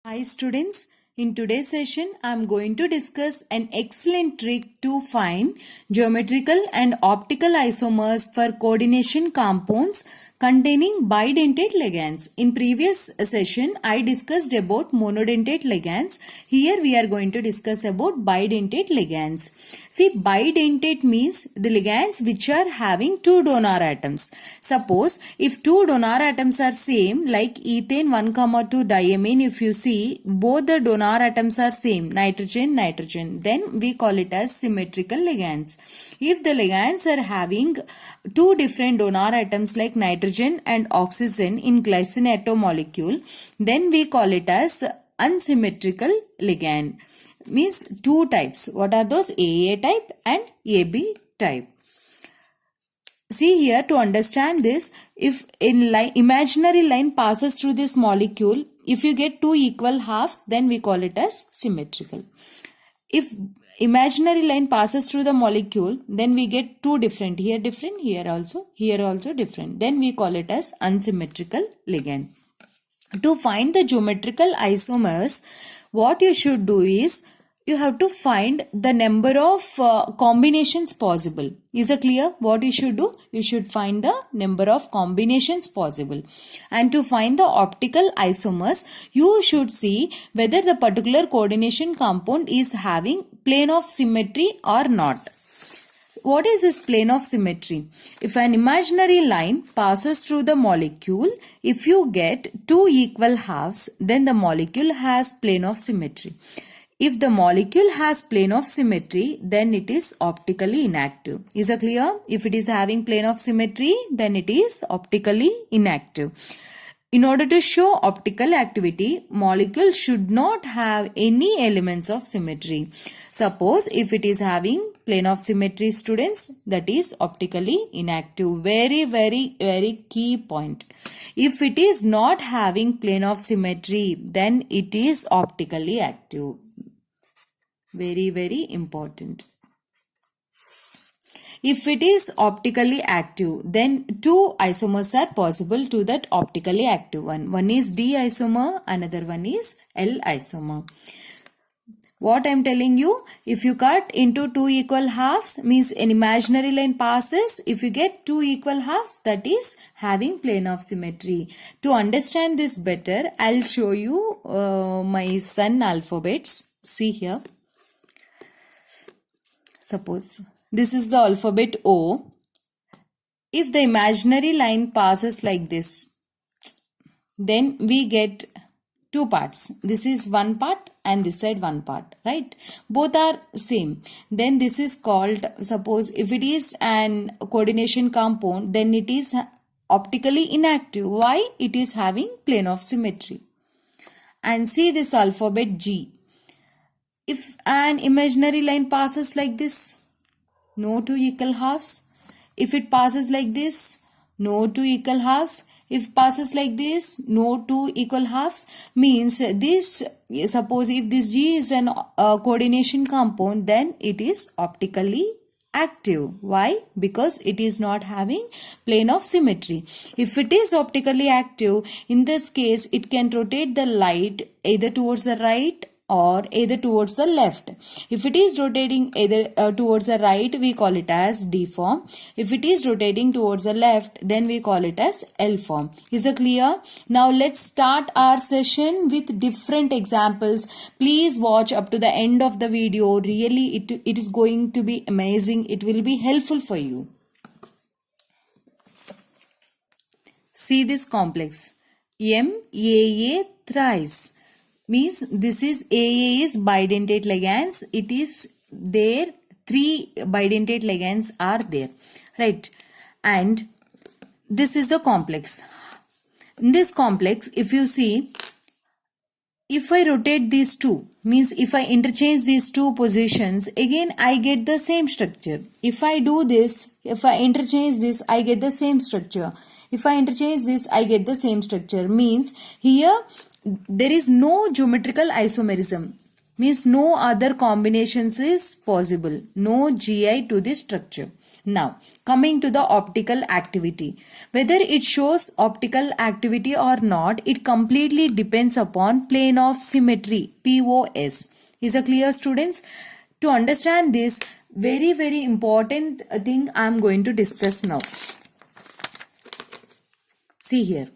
Hi students, in today's session I am going to discuss an excellent trick to find geometrical and optical isomers for coordination compounds containing bidentate ligands. In previous session I discussed about monodentate ligands. Here we are going to discuss about bidentate ligands. See, bidentate means the ligands which are having two donor atoms. Suppose if two donor atoms are same, like ethane 1,2 diamine, if you see both the donor atoms are same, nitrogen, nitrogen, then we call it as symmetrical ligands. If the ligands are having two different donor atoms like nitrogen and oxygen in glycine molecule, then we call it as unsymmetrical ligand. Means two types. What are those? AA type and AB type. See here, to understand this, if imaginary line passes through this molecule, if you get two equal halves, then we call it as symmetrical. If imaginary line passes through the molecule, then we get two different, here also different, then we call it as unsymmetrical ligand. To find the geometrical isomers, what you should do is you have to find the number of combinations possible. Is it clear? What you should do? You should find the number of combinations possible. And to find the optical isomers, you should see whether the particular coordination compound is having plane of symmetry or not. What is this plane of symmetry? If an imaginary line passes through the molecule, if you get two equal halves, then the molecule has plane of symmetry. If the molecule has plane of symmetry, then it is optically inactive. Is it clear? If it is having plane of symmetry, then it is optically inactive. In order to show optical activity, molecule should not have any elements of symmetry. Suppose if it is having plane of symmetry, students, that is optically inactive. Very key point. If it is not having plane of symmetry, then it is optically active. Very important. If it is optically active, then two isomers are possible to that optically active one. One is D isomer, another one is L isomer. What I am telling you, if you cut into two equal halves, means an imaginary line passes. If you get two equal halves, that is having plane of symmetry. To understand this better, I'll show you my Sun alphabets. See here. Suppose this is the alphabet O. If the imaginary line passes like this, then we get two parts. This is one part and this side one part, right? Both are same. Then this is called, suppose if it is an coordination compound, then it is optically inactive. Why? It is having plane of symmetry. And see this alphabet G. If an imaginary line passes like this, no two equal halves. If it passes like this, no two equal halves. If passes like this, no two equal halves. Means this, suppose if this G is an coordination compound, then it is optically active. Why? Because it is not having plane of symmetry. If it is optically active, in this case, it can rotate the light either towards the right or either towards the left. If it is rotating either towards the right, we call it as D form. If it is rotating towards the left, then we call it as L form. Is it clear? Now let's start our session with different examples. Please watch up to the end of the video. Really, it is going to be amazing. It will be helpful for you. See this complex. MAA thrice. Means this is AA is bidentate ligands. It is there, three bidentate ligands are there, right? And this is the complex. In this complex, if you see, if I rotate these two, means if I interchange these two positions, again I get the same structure. If I do this, if I interchange this, I get the same structure. If I interchange this, I get the same structure. Means here there is no geometrical isomerism. Means no other combinations is possible. No GI to this structure. Now, coming to the optical activity. Whether it shows optical activity or not, it completely depends upon plane of symmetry, POS. Is it clear, students? To understand this, very important thing I am going to discuss now. See here.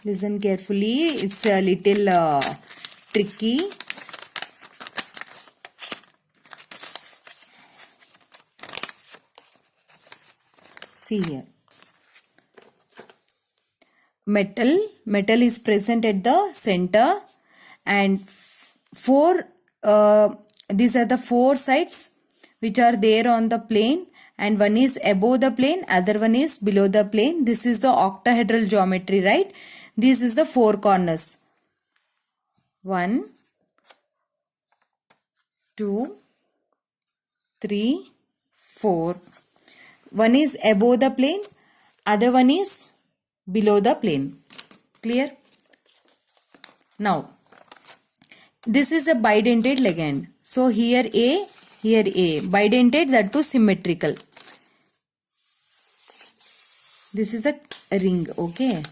Listen carefully. It's a little tricky. See here. Metal is present at the center, and these are the four sides which are there on the plane, and one is above the plane, other one is below the plane. This is the octahedral geometry, right? This is the four corners. 1, 2, 3, 4. One is above the plane, other one is below the plane. Clear? Now, this is a bidentate ligand. So here A, bidentate, that too symmetrical. This is a ring, okay?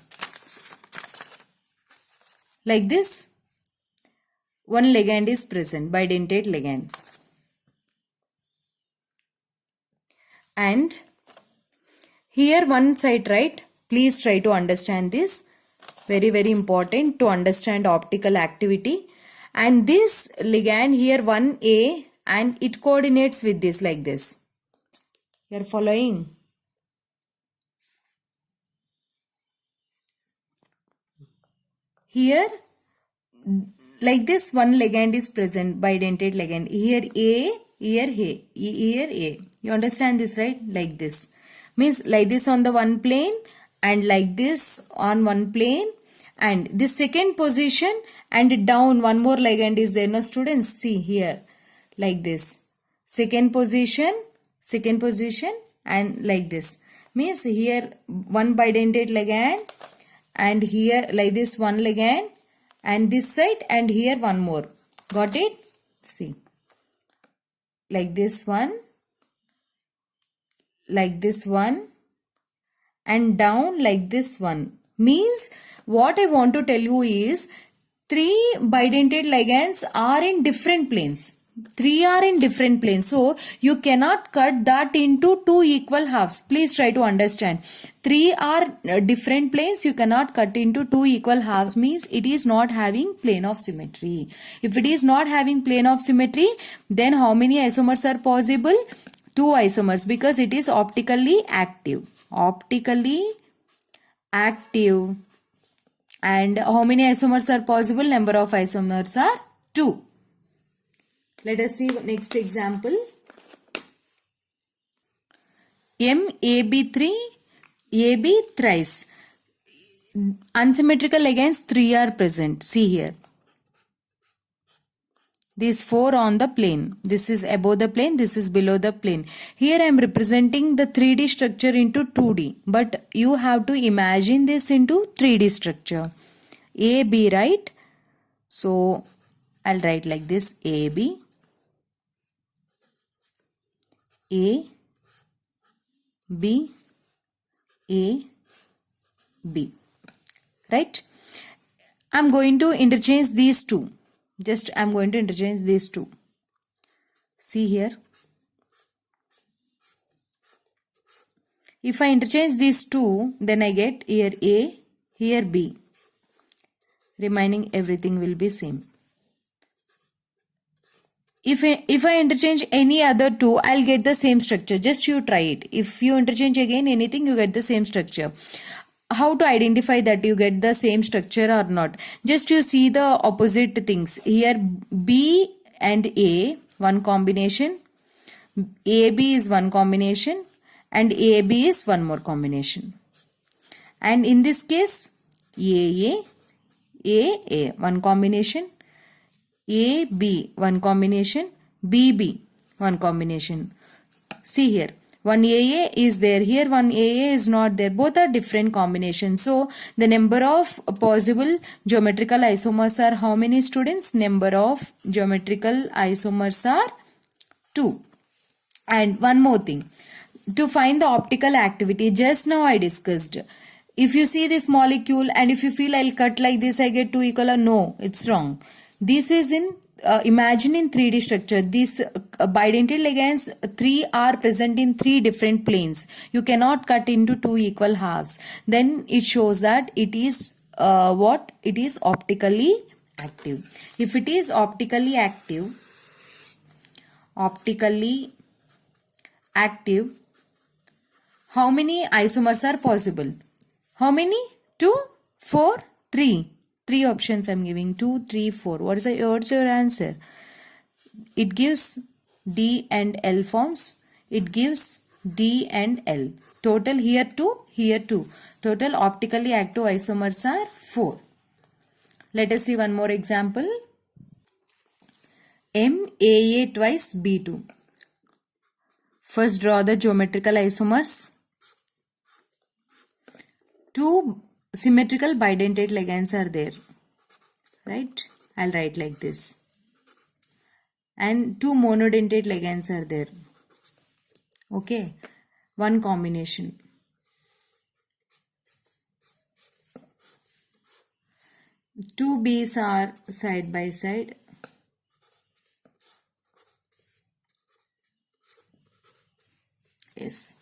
Like this, one ligand is present, bidentate ligand. And here one side, right? Please try to understand this. Very important to understand optical activity. And this ligand here 1A, and it coordinates with this like this. You are following? Here like this one ligand is present, bidentate ligand. Here A, here A. You understand this, right? Like this. Means like this on the one plane and like this on one plane, and this second position and down one more ligand is there. No, students, see here like this. Second position and like this. Means here one bidentate ligand and here like this one ligand and this side and here one more. Got it? See. Like this one, like this one, and down like this one. Means what I want to tell you is 3 bidentate ligands are in different planes. 3 are in different planes. So you cannot cut that into 2 equal halves. Please try to understand. 3 are different planes. You cannot cut into 2 equal halves, means it is not having plane of symmetry. If it is not having plane of symmetry, then how many isomers are possible? 2 isomers, because it is optically active. And how many isomers are possible? Number of isomers are 2. Let us see next example. MAB3, AB thrice. Unsymmetrical ligands 3 are present. See here. These 4 on the plane. This is above the plane, this is below the plane. Here I am representing the 3D structure into 2D. But you have to imagine this into 3D structure. AB, right? So I'll write like this. AB, A, B, A, B. Right? I'm going to interchange these two. I'm going to interchange these two. See here. If I interchange these two, then I get here A, here B. Remaining everything will be same. If I interchange any other two, I'll get the same structure. Just you try it. If you interchange again anything, you get the same structure. How to identify that you get the same structure or not? Just you see the opposite things. Here B and A, one combination. AB is one combination. And AB is one more combination. And in this case, AA, one combination. AB, one combination. BB, one combination. See here, One AA is there. Here one AA is not there. Both are different combinations. So the number of possible geometrical isomers are how many, students? Number of geometrical isomers are 2. And one more thing. To find the optical activity, just now I discussed. If you see this molecule and if you feel I'll cut like this, I get 2 equal, no, it's wrong. This is in imagine in 3D structure. These bidentate ligands 3 are present in 3 different planes. You cannot cut into 2 equal halves. Then it shows that it is what? It is optically active. If it is optically active, how many isomers are possible? How many? 2, 4, 3. 3 options I'm giving. 2, 3, 4. What's your answer? It gives D and L forms. It gives D and L. Total here 2, here 2. Total optically active isomers are 4. Let us see one more example. MAA twice B2. First draw the geometrical isomers. 2 symmetrical bidentate ligands are there, right? I'll write like this. And 2 monodentate ligands are there. Okay, one combination. 2 B's are side by side. Yes.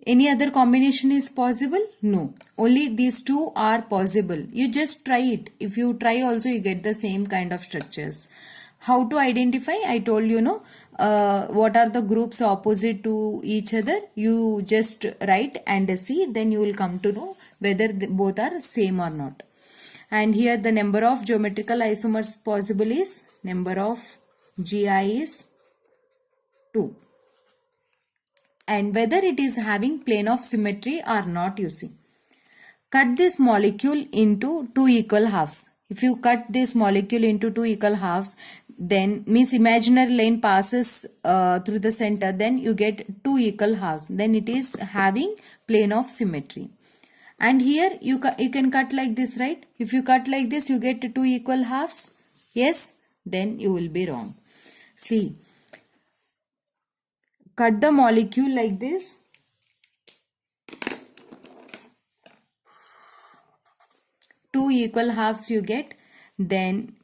Any other combination is possible? No. Only these 2 are possible. You just try it. If you try also, you get the same kind of structures. How to identify? I told you, what are the groups opposite to each other. You just write and see. Then you will come to know whether both are same or not. And here the number of geometrical isomers possible is, number of GI is 2. And whether it is having plane of symmetry or not, you see. Cut this molecule into 2 equal halves. If you cut this molecule into 2 equal halves, then means imaginary line passes through the center, then you get 2 equal halves. Then it is having plane of symmetry. And here you can cut like this, right? If you cut like this, you get 2 equal halves. Yes, then you will be wrong. See. Cut the molecule like this. Two equal halves you get. Then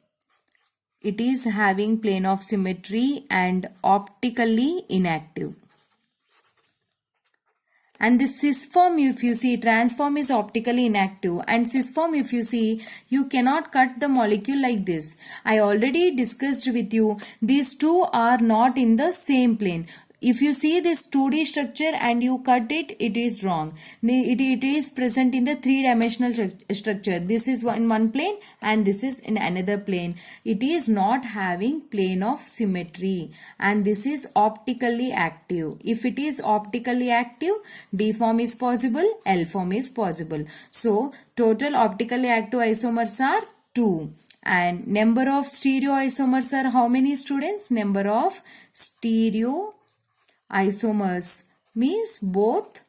it is having plane of symmetry and optically inactive. And this cis form, if you see, trans form is optically inactive, and cis form, if you see, you cannot cut the molecule like this. I already discussed with you, these 2 are not in the same plane. If you see this 2D structure and you cut it, it is wrong. It is present in the 3-dimensional structure. This is in one plane and this is in another plane. It is not having plane of symmetry, and this is optically active. If it is optically active, D form is possible, L form is possible. So total optically active isomers are 2. And number of stereo isomers are how many, students? Number of stereo isomers means both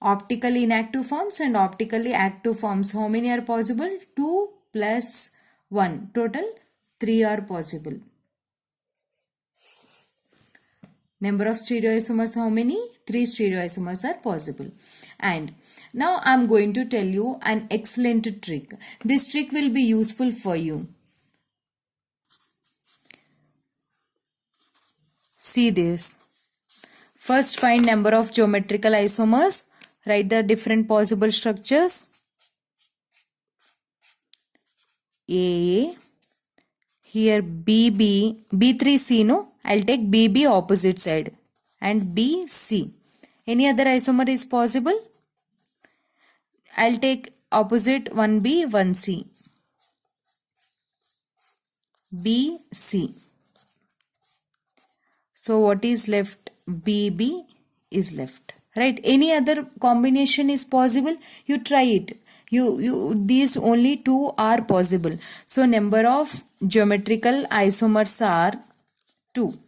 optically inactive forms and optically active forms. How many are possible? 2 plus 1. Total 3 are possible. Number of stereoisomers how many? 3 stereoisomers are possible. And now I am going to tell you an excellent trick. This trick will be useful for you. See this. First find number of geometrical isomers. Write the different possible structures. A. Here BB. B3C, no? I'll take BB opposite side. And BC. Any other isomer is possible? I'll take opposite 1B, 1C. BC. So what is left? BB is left, right? Any other combination is possible? You try it. These only 2 are possible. So number of geometrical isomers are 2.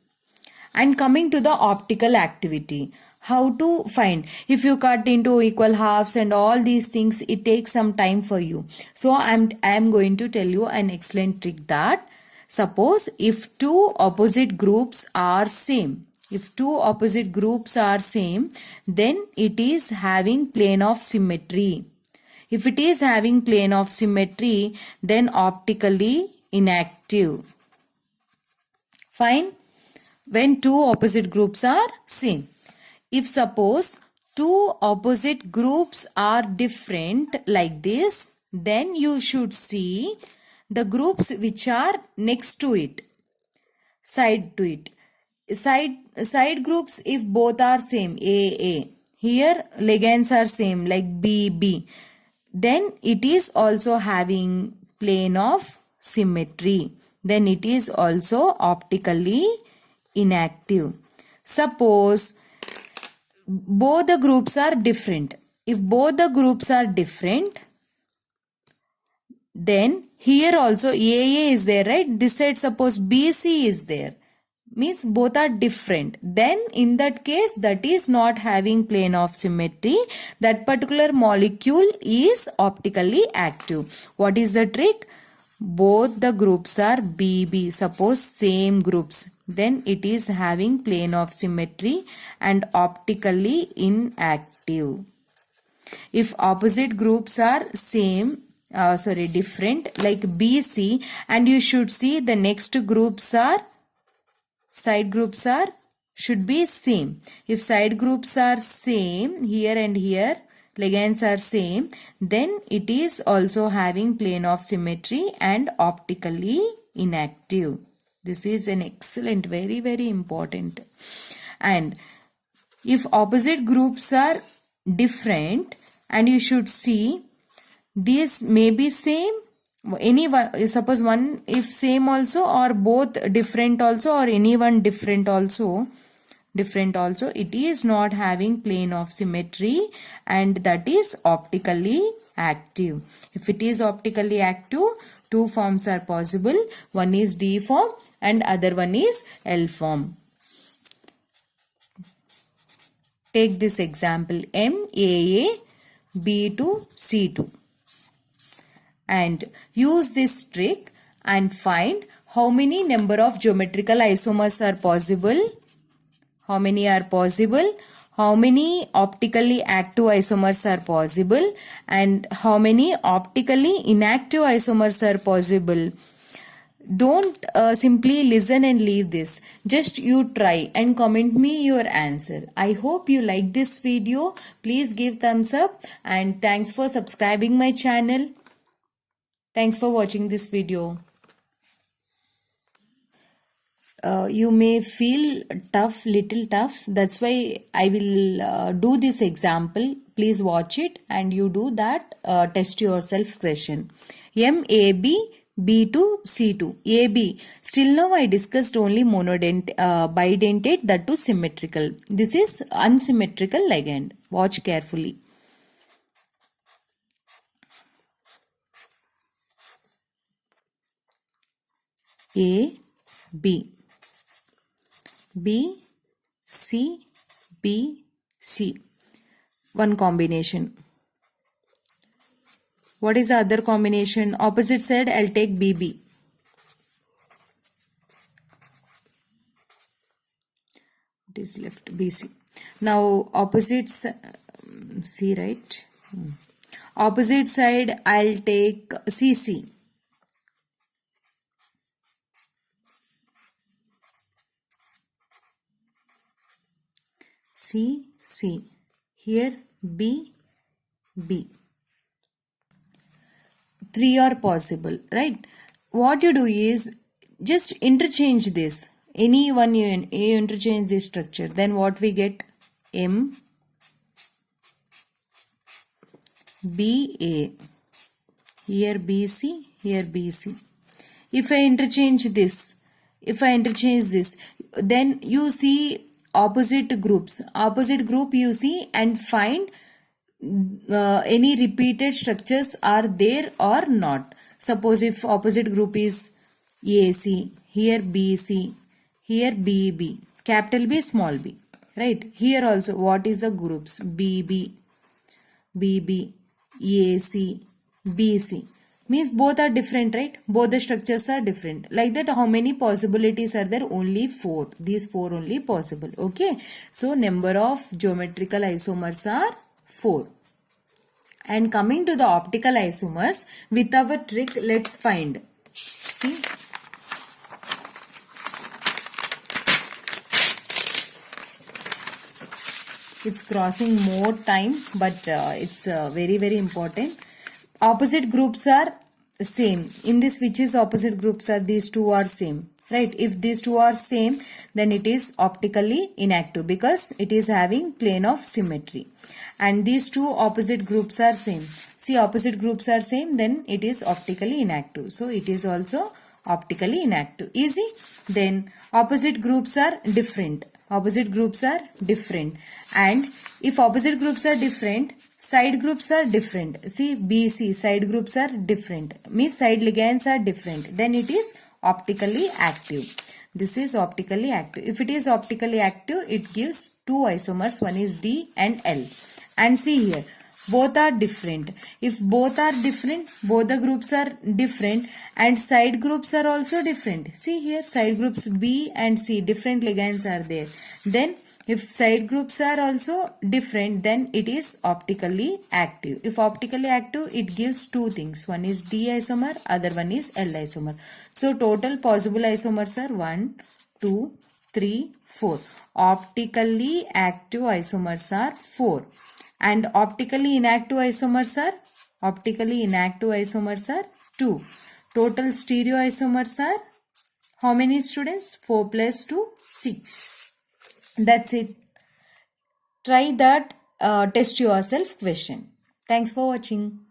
And coming to the optical activity, how to find. If you cut into equal halves and all these things, it takes some time for you. So I'm going to tell you an excellent trick that suppose if two opposite groups are same, if two opposite groups are same, then it is having plane of symmetry. If it is having plane of symmetry, then optically inactive. Fine. When two opposite groups are same. If suppose two opposite groups are different like this, then you should see the groups which are next to it, side to it. Side groups, if both are same, A. Here ligands are same like B. Then it is also having plane of symmetry. Then it is also optically inactive. Suppose both the groups are different. If both the groups are different, then here also AA is there, right? This side suppose BC is there. Means both are different. Then in that case, that is not having plane of symmetry. That particular molecule is optically active. What is the trick? Both the groups are BB. Suppose same groups. Then it is having plane of symmetry and optically inactive. If opposite groups are different like BC, and you should see the next groups are, side groups are, should be same. If side groups are same, here and here, ligands are same, then it is also having plane of symmetry and optically inactive. This is an excellent, very, very important. And if opposite groups are different, and you should see these may be same, any one, suppose one if same also, or both different also, or any one different also, it is not having plane of symmetry and that is optically active. If it is optically active, two forms are possible. One is D form and other one is L form. Take this example MAA B2 C2 and use this trick and find how many number of geometrical isomers are possible, how many are possible, how many optically active isomers are possible, and how many optically inactive isomers are possible. Don't simply listen and leave this. Just you try and comment me your answer. I hope you like this video. Please give thumbs up and thanks for subscribing my channel. Thanks for watching this video. You may feel tough, little tough. That's why I will do this example. Please watch it and you do that test yourself question. MAB B2 C2 AB. Still now I discussed only bidentate, that too symmetrical. This is unsymmetrical ligand. Watch carefully. A B B C B C. One combination. What is the other combination? Opposite side, I'll take BB. It is left BC. Now opposite C, right? Opposite side, I'll take CC. C. Here B. Three are possible, right? What you do is just interchange this. Any one you interchange this structure. Then what we get? M B A. Here BC, here BC. If I interchange this, then you see opposite groups. Opposite group you see and find any repeated structures are there or not. Suppose if opposite group is AC, here BC, here BB, capital B, small b. right? Here also, what is the groups? BB, AC, BC. Means both are different, right? Both the structures are different. Like that, how many possibilities are there? Only 4. These 4 only possible. Okay. So, number of geometrical isomers are 4. And coming to the optical isomers, with our trick, let's find. See. It's crossing more time, but it's very important. Opposite groups are same. In this, which is opposite groups are, these two are same, right? If these two are same, then it is optically inactive because it is having plane of symmetry. And these two opposite groups are same. See, opposite groups are same, then it is optically inactive. So it is also optically inactive. Easy. Then opposite groups are different. Opposite groups are different. And if opposite groups are different, side groups are different. See, BC, side groups are different. Means side ligands are different. Then it is optically active. This is optically active. If it is optically active, it gives two isomers. One is D and L. And see here, both are different. If both are different, both the groups are different and side groups are also different. See here, side groups B and C, different ligands are there. Then if side groups are also different, then it is optically active. If optically active, it gives two things. One is D isomer, other one is L isomer. So total possible isomers are 1, 2, 3, 4. Optically active isomers are 4. And optically inactive isomers are 2. Total stereoisomers are how many, students? 4 plus 2, 6. That's it. Try that test yourself question. Thanks for watching.